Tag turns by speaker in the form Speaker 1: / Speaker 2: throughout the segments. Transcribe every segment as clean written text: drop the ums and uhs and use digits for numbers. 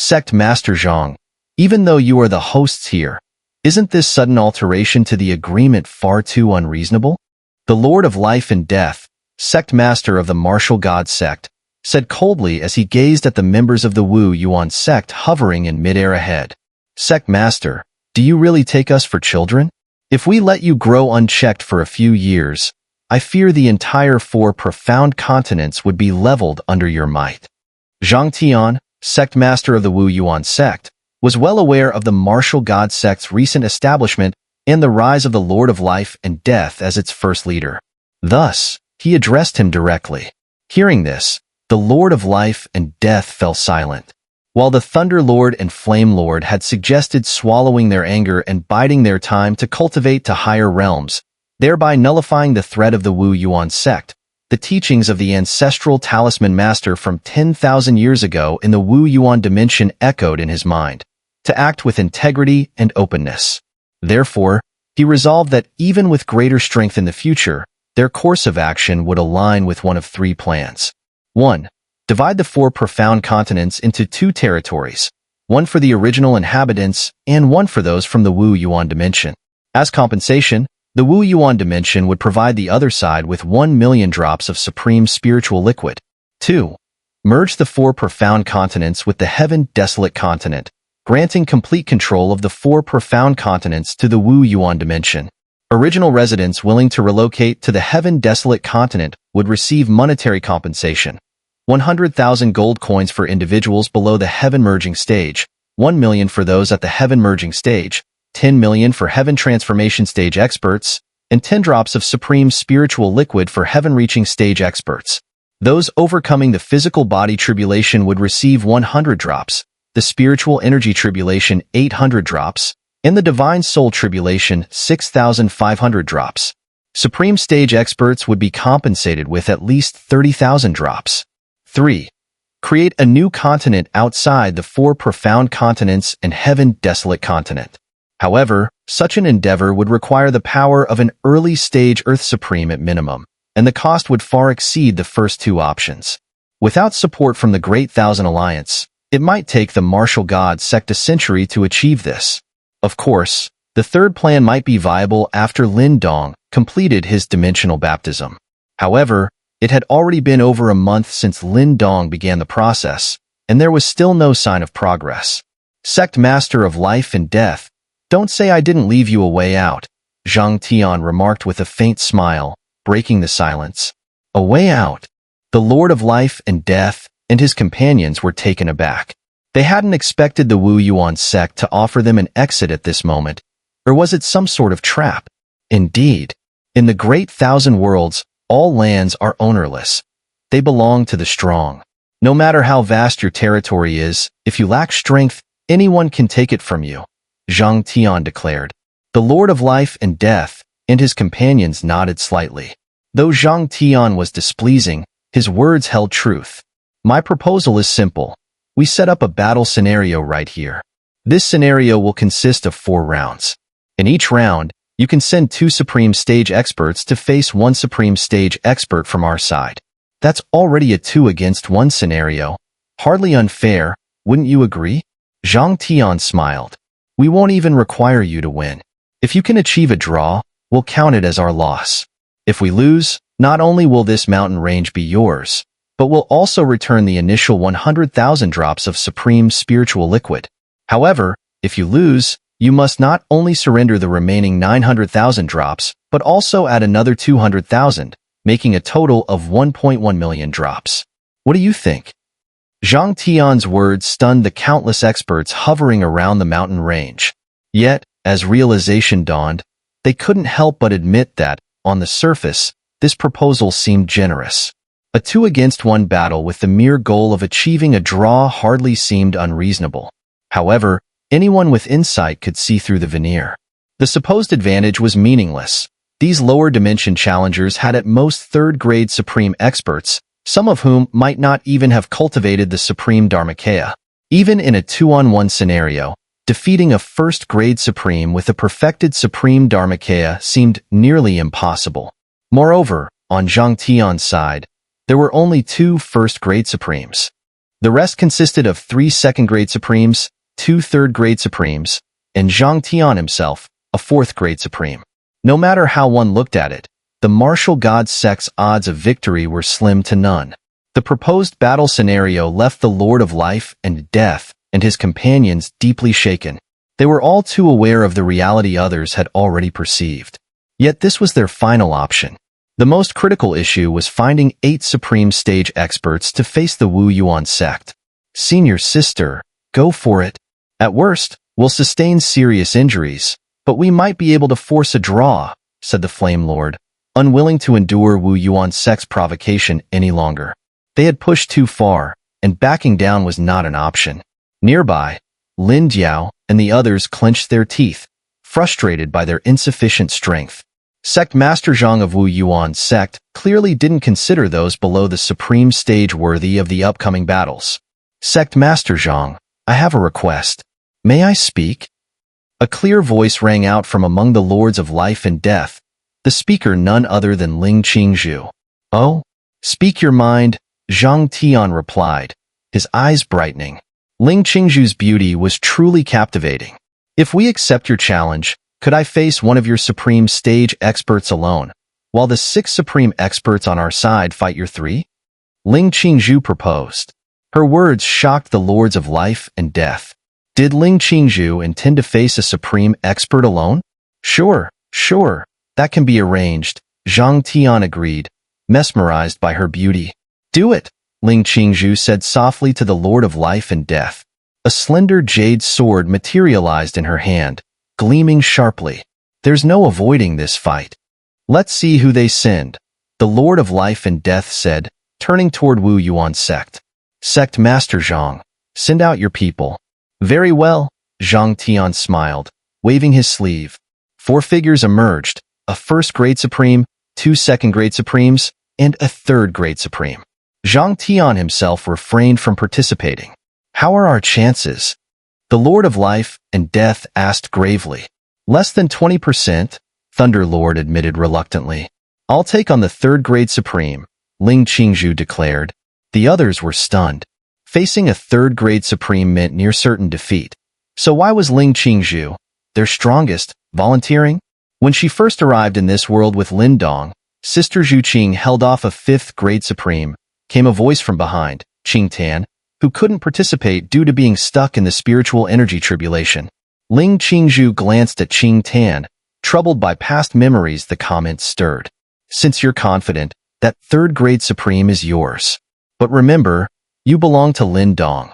Speaker 1: Sect Master Zhang, even though you are the hosts here, isn't this sudden alteration to the agreement far too unreasonable? The Lord of Life and Death, Sect Master of the Martial God Sect, said coldly as he gazed at the members of the Wu Yuan sect hovering in midair ahead. Sect Master, do you really take us for children? If we let you grow unchecked for a few years, I fear the entire 4 profound continents would be leveled under your might. Zhang Tian, Sect Master of the Wu Yuan sect, was well aware of the Martial God sect's recent establishment and the rise of the Lord of Life and Death as its first leader. Thus, he addressed him directly. Hearing this, the Lord of Life and Death fell silent. While the Thunder Lord and Flame Lord had suggested swallowing their anger and biding their time to cultivate to higher realms, thereby nullifying the threat of the Wu Yuan sect, the teachings of the ancestral talisman master from 10,000 years ago in the Wu Yuan dimension echoed in his mind, to act with integrity and openness. Therefore, he resolved that even with greater strength in the future, their course of action would align with one of 3 plans. 1. Divide the 4 profound continents into 2 territories, one for the original inhabitants and one for those from the Wu Yuan dimension. As compensation, the Wu Yuan dimension would provide the other side with 1 million drops of supreme spiritual liquid. 2. Merge the 4 profound continents with the Heaven Desolate continent, granting complete control of the 4 profound continents to the Wu Yuan dimension. Original residents willing to relocate to the Heaven Desolate continent would receive monetary compensation. 100,000 gold coins for individuals below the Heaven Merging stage, 1 million for those at the Heaven Merging stage, 10 million for Heaven Transformation stage experts, and 10 drops of Supreme Spiritual Liquid for Heaven Reaching stage experts. Those overcoming the physical body tribulation would receive 100 drops, the spiritual energy tribulation 800 drops, and the divine soul tribulation 6,500 drops. Supreme stage experts would be compensated with at least 30,000 drops. 3. Create a new continent outside the 4 profound continents and Heaven Desolate continent. However, such an endeavor would require the power of an early stage Earth Supreme at minimum, and the cost would far exceed the first 2 options. Without support from the Great Thousand Alliance, it might take the Martial God Sect a century to achieve this. Of course, the third plan might be viable after Lin Dong completed his dimensional baptism. However, it had already been over a month since Lin Dong began the process, and there was still no sign of progress. Sect Master of Life and Death, don't say I didn't leave you a way out, Zhang Tian remarked with a faint smile, breaking the silence. A way out? The Lord of Life and Death and his companions were taken aback. They hadn't expected the Wu Yuan sect to offer them an exit at this moment, or was it some sort of trap? Indeed, in the Great Thousand Worlds, all lands are ownerless. They belong to the strong. No matter how vast your territory is, if you lack strength, anyone can take it from you, Zhang Tian declared. The Lord of Life and Death and his companions nodded slightly. Though Zhang Tian was displeasing, his words held truth. My proposal is simple. We set up a battle scenario right here. This scenario will consist of 4 rounds. In each round, you can send 2 Supreme Stage experts to face 1 Supreme Stage expert from our side. That's already a 2 against 1 scenario. Hardly unfair, wouldn't you agree? Zhang Tian smiled. We won't even require you to win. If you can achieve a draw, we'll count it as our loss. If we lose, not only will this mountain range be yours, but we'll also return the initial 100,000 drops of Supreme Spiritual Liquid. However, if you lose, you must not only surrender the remaining 900,000 drops, but also add another 200,000, making a total of 1.1 million drops. What do you think? Zhang Tian's words stunned the countless experts hovering around the mountain range. Yet, as realization dawned, they couldn't help but admit that, on the surface, this proposal seemed generous. A 2 against 1 battle with the mere goal of achieving a draw hardly seemed unreasonable. However, anyone with insight could see through the veneer. The supposed advantage was meaningless. These lower dimension challengers had at most 3rd-grade Supreme experts, some of whom might not even have cultivated the Supreme Dharmakaya. Even in a 2-on-1 scenario, defeating a 1st-grade Supreme with a perfected Supreme Dharmakaya seemed nearly impossible. Moreover, on Zhang Tian's side, there were only 2 1st-grade Supremes. The rest consisted of 3 second-grade supremes, 2 third-grade supremes, and Zhang Tian himself, a 4th-grade supreme. No matter how one looked at it, the martial god sect's odds of victory were slim to none. The proposed battle scenario left the Lord of Life and Death and his companions deeply shaken. They were all too aware of the reality others had already perceived. Yet this was their final option. The most critical issue was finding 8 supreme stage experts to face the Wu Yuan sect. Senior sister, go for it. At worst, we'll sustain serious injuries, but we might be able to force a draw, said the Flame Lord, unwilling to endure Wu Yuan sect's provocation any longer. They had pushed too far, and backing down was not an option. Nearby, Lin Jiao and the others clenched their teeth, frustrated by their insufficient strength. Sect Master Zhang of Wu Yuan sect clearly didn't consider those below the supreme stage worthy of the upcoming battles. Sect Master Zhang, I have a request. May I speak? A clear voice rang out from among the Lords of Life and Death, the speaker none other than Ling Qingzhu. Oh? Speak your mind, Zhang Tian replied, his eyes brightening. Ling Qingzhu's beauty was truly captivating. If we accept your challenge, could I face one of your supreme stage experts alone, while the 6 supreme experts on our side fight your 3? Ling Qingzhu proposed. Her words shocked the Lords of Life and Death. Did Ling Qingzhu intend to face a supreme expert alone? Sure, that can be arranged, Zhang Tian agreed, mesmerized by her beauty. Do it, Ling Qingzhu said softly to the Lord of Life and Death. A slender jade sword materialized in her hand, gleaming sharply. There's no avoiding this fight. Let's see who they send, the Lord of Life and Death said, turning toward Wu Yuan sect. Sect Master Zhang, send out your people. Very well, Zhang Tian smiled, waving his sleeve. 4 figures emerged, a 1st-grade supreme, 2 second-grade supremes, and a 3rd-grade supreme. Zhang Tian himself refrained from participating. How are our chances? The Lord of Life and Death asked gravely. Less than 20%, Thunder Lord admitted reluctantly. I'll take on the 3rd-grade supreme, Ling Qingzhu declared. The others were stunned. Facing a 3rd-grade supreme meant near certain defeat. So why was Ling Qingzhu, their strongest, volunteering? When she first arrived in this world with Lin Dong, Sister Zhu Qing held off a 5th-grade supreme, came a voice from behind, Qing Tan, who couldn't participate due to being stuck in the spiritual energy tribulation. Ling Qingzhu glanced at Qing Tan, troubled by past memories the comment stirred. Since you're confident, that 3rd-grade supreme is yours. But remember, you belong to Lin Dong.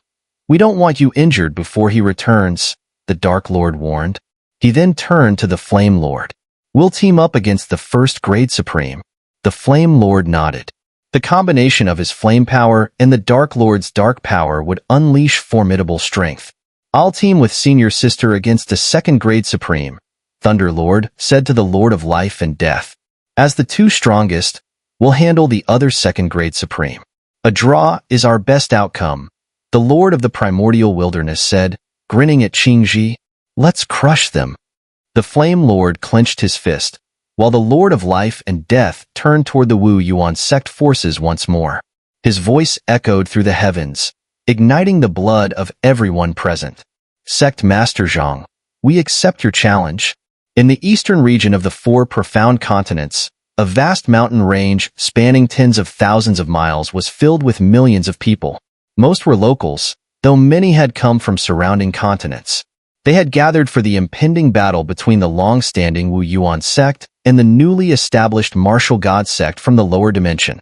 Speaker 1: We don't want you injured before he returns, the Dark Lord warned. He then turned to the Flame Lord. We'll team up against the 1st-grade supreme. The Flame Lord nodded. The combination of his flame power and the Dark Lord's dark power would unleash formidable strength. I'll team with Senior Sister against the 2nd-grade supreme, Thunder Lord said to the Lord of Life and Death. As the 2 strongest, we'll handle the other 2nd-grade supreme. A draw is our best outcome, the Lord of the Primordial Wilderness said, grinning at Qingzhi. Let's crush them. The Flame Lord clenched his fist, while the Lord of Life and Death turned toward the Wu Yuan sect forces once more. His voice echoed through the heavens, igniting the blood of everyone present. Sect Master Zhang, we accept your challenge. In the eastern region of the 4 profound continents, a vast mountain range spanning tens of thousands of miles was filled with millions of people. Most were locals, though many had come from surrounding continents. They had gathered for the impending battle between the long-standing Wu Yuan sect and the newly established martial god sect from the lower dimension.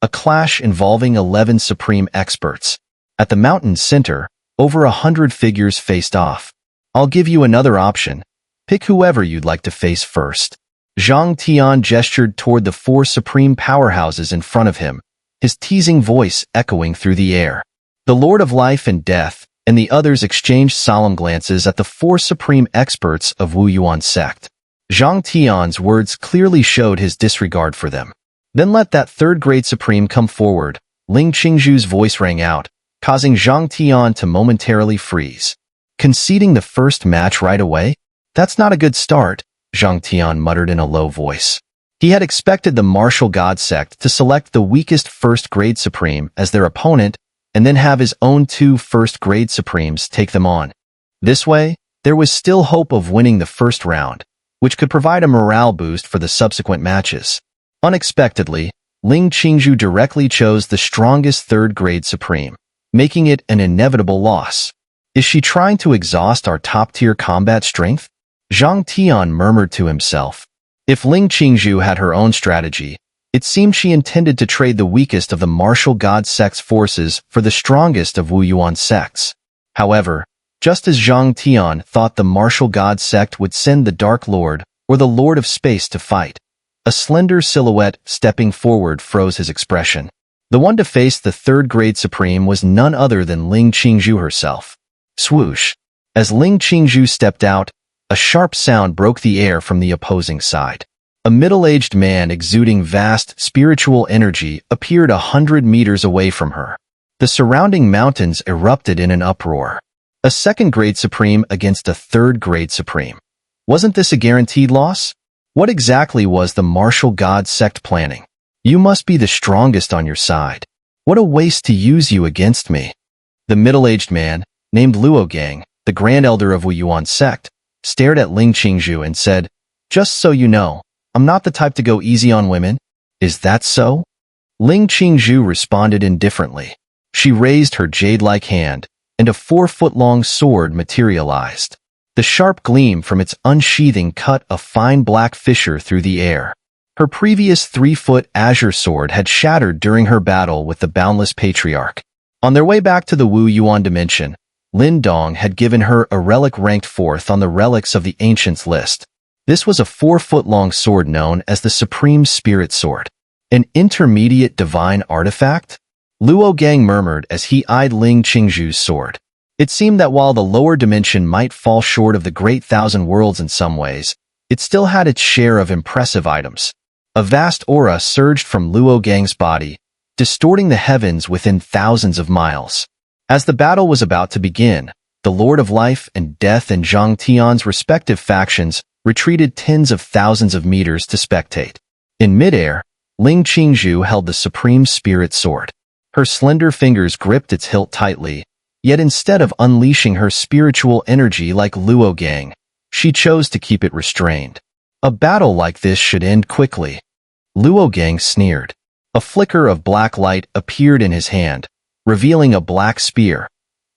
Speaker 1: A clash involving 11 supreme experts. At the mountain's center, over 100 figures faced off. I'll give you another option. Pick whoever you'd like to face first. Zhang Tian gestured toward the 4 supreme powerhouses in front of him, his teasing voice echoing through the air. The Lord of Life and Death and the others exchanged solemn glances at the 4 supreme experts of Wu Yuan sect. Zhang Tian's words clearly showed his disregard for them. Then let that 3rd-grade supreme come forward, Ling Qingzhu's voice rang out, causing Zhang Tian to momentarily freeze. Conceding the first match right away? That's not a good start, Zhang Tian muttered in a low voice. He had expected the martial god sect to select the weakest 1st-grade supreme as their opponent and then have his own 2 first-grade Supremes take them on. This way, there was still hope of winning the first round, which could provide a morale boost for the subsequent matches. Unexpectedly, Ling Qingzhu directly chose the strongest 3rd-grade Supreme, making it an inevitable loss. Is she trying to exhaust our top-tier combat strength? Zhang Tian murmured to himself. If Ling Qingzhu had her own strategy, it seemed she intended to trade the weakest of the martial god sect's forces for the strongest of Wu Yuan sects. However, just as Zhang Tian thought the martial god sect would send the Dark Lord or the Lord of Space to fight, a slender silhouette stepping forward froze his expression. The one to face the 3rd-grade Supreme was none other than Ling Qingzhu herself. Swoosh! As Ling Qingzhu stepped out, a sharp sound broke the air from the opposing side. A middle-aged man exuding vast spiritual energy appeared 100 meters away from her. The surrounding mountains erupted in an uproar. A 2nd-grade Supreme against a 3rd-grade Supreme. Wasn't this a guaranteed loss? What exactly was the martial god sect planning? You must be the strongest on your side. What a waste to use you against me. The middle-aged man, named Luogang, the Grand Elder of Wu Yuan sect, stared at Ling Qingzhu and said, "Just so you know, I'm not the type to go easy on women." Is that so? Ling Qingzhu responded indifferently. She raised her jade-like hand, and a 4-foot-long sword materialized. The sharp gleam from its unsheathing cut a fine black fissure through the air. Her previous 3-foot azure sword had shattered during her battle with the Boundless Patriarch. On their way back to the Wu Yuan dimension, Lin Dong had given her a relic ranked 4th on the Relics of the Ancients list. This was a 4-foot-long sword known as the Supreme Spirit Sword. An intermediate divine artifact? Luogang murmured as he eyed Ling Qingzhu's sword. It seemed that while the lower dimension might fall short of the Great Thousand Worlds in some ways, it still had its share of impressive items. A vast aura surged from Luogang's body, distorting the heavens within thousands of miles. As the battle was about to begin, the Lord of Life and Death and Zhang Tian's respective factions retreated tens of thousands of meters to spectate. In midair, Ling Qingzhu held the Supreme Spirit Sword. Her slender fingers gripped its hilt tightly, yet instead of unleashing her spiritual energy like Luogang, she chose to keep it restrained. A battle like this should end quickly. Luogang sneered. A flicker of black light appeared in his hand, revealing a black spear,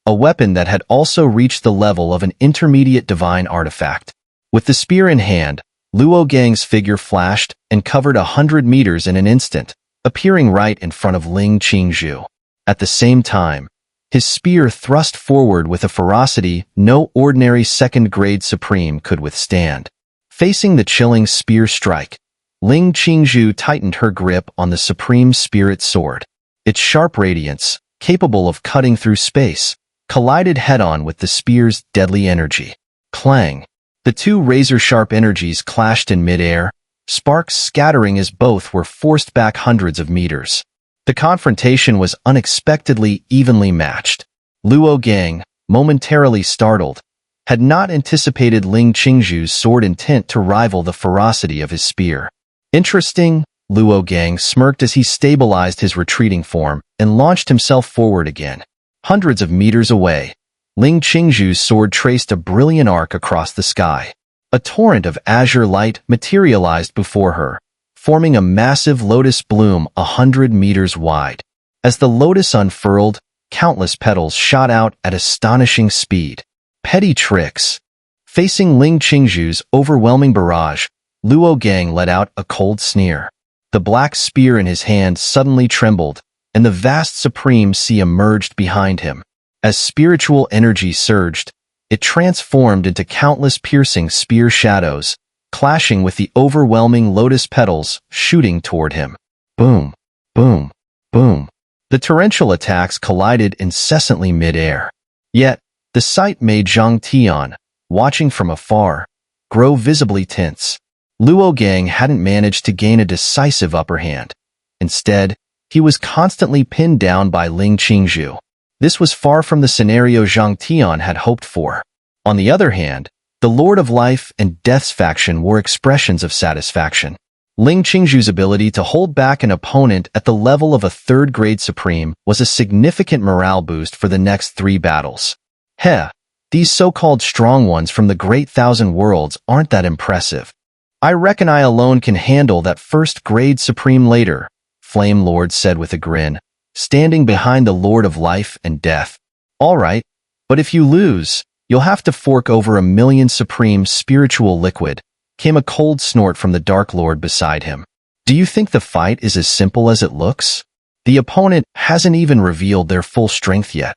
Speaker 1: a weapon that had also reached the level of an intermediate divine artifact. With the spear in hand, Luogang's figure flashed and covered 100 meters in an instant, appearing right in front of Ling Qingzhu. At the same time, his spear thrust forward with a ferocity no ordinary 2nd-grade Supreme could withstand. Facing the chilling spear strike, Ling Qingzhu tightened her grip on the Supreme Spirit Sword. Its sharp radiance, capable of cutting through space, collided head-on with the spear's deadly energy. Clang! The 2 razor-sharp energies clashed in mid-air, sparks scattering as both were forced back hundreds of meters. The confrontation was unexpectedly evenly matched. Luogang, momentarily startled, had not anticipated Ling Qingzhu's sword intent to rival the ferocity of his spear. Interesting, Luogang smirked as he stabilized his retreating form and launched himself forward again. Hundreds of meters away, Ling Qingzhu's sword traced a brilliant arc across the sky. A torrent of azure light materialized before her, forming a massive lotus bloom 100 meters wide. As the lotus unfurled, countless petals shot out at astonishing speed. Petty tricks. Facing Ling Qingzhu's overwhelming barrage, Luogang let out a cold sneer. The black spear in his hand suddenly trembled, and the vast Supreme Sea emerged behind him. As spiritual energy surged, it transformed into countless piercing spear shadows, clashing with the overwhelming lotus petals shooting toward him. Boom, boom, boom. The torrential attacks collided incessantly mid-air. Yet, the sight made Zhang Tian, watching from afar, grow visibly tense. Luogang hadn't managed to gain a decisive upper hand. Instead, he was constantly pinned down by Ling Qingzhu. This was far from the scenario Zhang Tian had hoped for. On the other hand, the Lord of Life and Death's faction were expressions of satisfaction. Ling Qingzhu's ability to hold back an opponent at the level of a third-grade supreme was a significant morale boost for the next 3 battles. Heh, these so-called strong ones from the Great Thousand Worlds aren't that impressive. I reckon I alone can handle that first-grade supreme later, Flame Lord said with a grin, standing behind the Lord of Life and Death. All right, but if you lose, you'll have to fork over 1,000,000 supreme spiritual liquid, came a cold snort from the Dark Lord beside him. Do you think the fight is as simple as it looks? The opponent hasn't even revealed their full strength yet.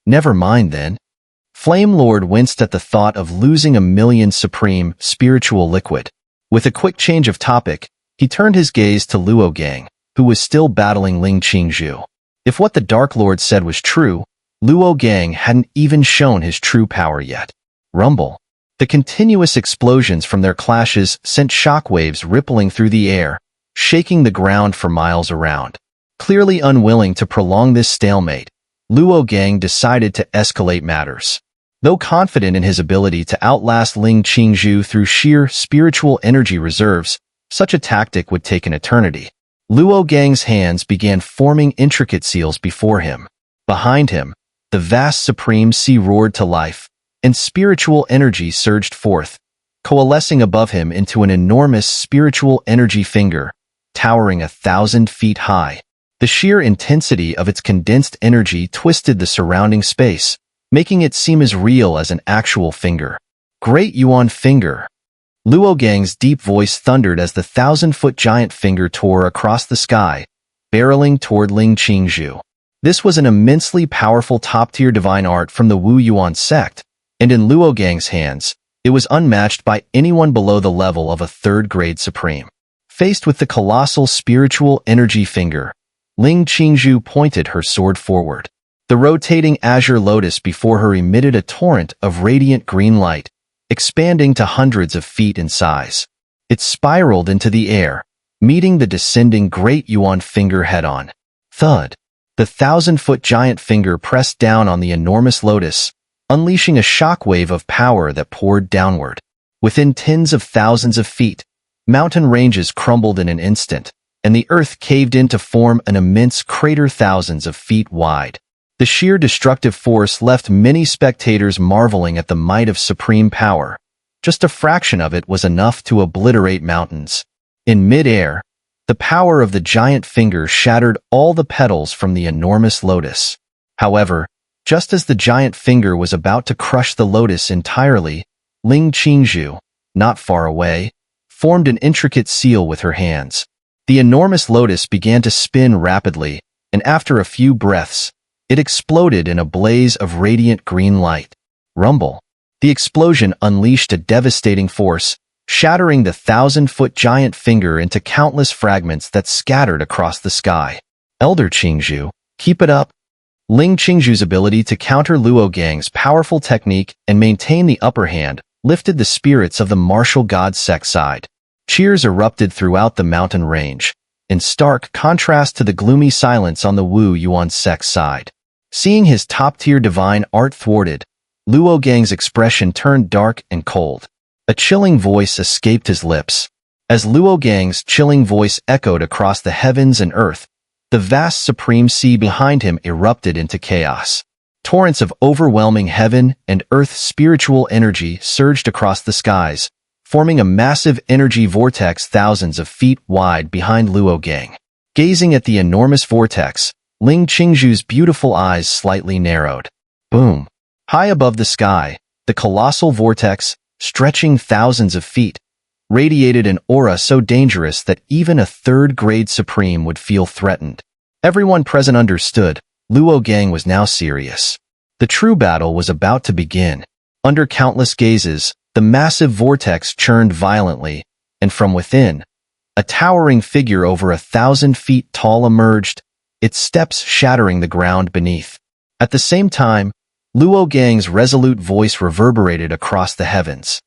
Speaker 1: Never mind then. Flame Lord winced at the thought of losing 1,000,000 supreme spiritual liquid. With a quick change of topic, he turned his gaze to Luo Gang, who was still battling Ling Qingzhu. If what the Dark Lord said was true, Luo Gang hadn't even shown his true power yet. Rumble. The continuous explosions from their clashes sent shockwaves rippling through the air, shaking the ground for miles around. Clearly unwilling to prolong this stalemate, Luo Gang decided to escalate matters. Though confident in his ability to outlast Ling Qingzhu through sheer spiritual energy reserves, such a tactic would take an eternity. Luo Gang's hands began forming intricate seals before him. Behind him, the vast supreme sea roared to life, and spiritual energy surged forth, coalescing above him into an enormous spiritual energy finger, towering 1,000 feet high. The sheer intensity of its condensed energy twisted the surrounding space, making it seem as real as an actual finger. Great Yuan finger. Luo Gang's deep voice thundered as the 1,000-foot giant finger tore across the sky, barreling toward Ling Qingzhu. This was an immensely powerful top-tier divine art from the Wu Yuan Sect, and in Luo Gang's hands, it was unmatched by anyone below the level of a third-grade supreme. Faced with the colossal spiritual energy finger, Ling Qingzhu pointed her sword forward. The rotating azure lotus before her emitted a torrent of radiant green light, expanding to hundreds of feet in size. It spiraled into the air, meeting the descending Great Yuan finger head-on. Thud. The 1,000-foot giant finger pressed down on the enormous lotus, unleashing a shockwave of power that poured downward. Within tens of thousands of feet, mountain ranges crumbled in an instant, and the earth caved in to form an immense crater thousands of feet wide. The sheer destructive force left many spectators marveling at the might of supreme power. Just a fraction of it was enough to obliterate mountains. In mid-air, the power of the giant finger shattered all the petals from the enormous lotus. However, just as the giant finger was about to crush the lotus entirely, Ling Qingzhu, not far away, formed an intricate seal with her hands. The enormous lotus began to spin rapidly, and after a few breaths, it exploded in a blaze of radiant green light. Rumble. The explosion unleashed a devastating force, shattering the 1,000-foot giant finger into countless fragments that scattered across the sky. Elder Qingzhu, keep it up. Ling Qingzhu's ability to counter Luo Gang's powerful technique and maintain the upper hand lifted the spirits of the martial god Sect side. Cheers erupted throughout the mountain range, in stark contrast to the gloomy silence on the Wu Yuan Sect side. Seeing his top-tier divine art thwarted, Luo Gang's expression turned dark and cold. A chilling voice escaped his lips. As Luo Gang's chilling voice echoed across the heavens and earth, the vast supreme sea behind him erupted into chaos. Torrents of overwhelming heaven and earth spiritual energy surged across the skies, forming a massive energy vortex thousands of feet wide behind Luo Gang. Gazing at the enormous vortex, Ling Qingzhu's beautiful eyes slightly narrowed. Boom. High above the sky, the colossal vortex, stretching thousands of feet, radiated an aura so dangerous that even a third-grade supreme would feel threatened. Everyone present understood, Luo Gang was now serious. The true battle was about to begin. Under countless gazes, the massive vortex churned violently, and from within, a towering figure over 1,000 feet tall emerged, its steps shattering the ground beneath. At the same time, Luo Gang's resolute voice reverberated across the heavens.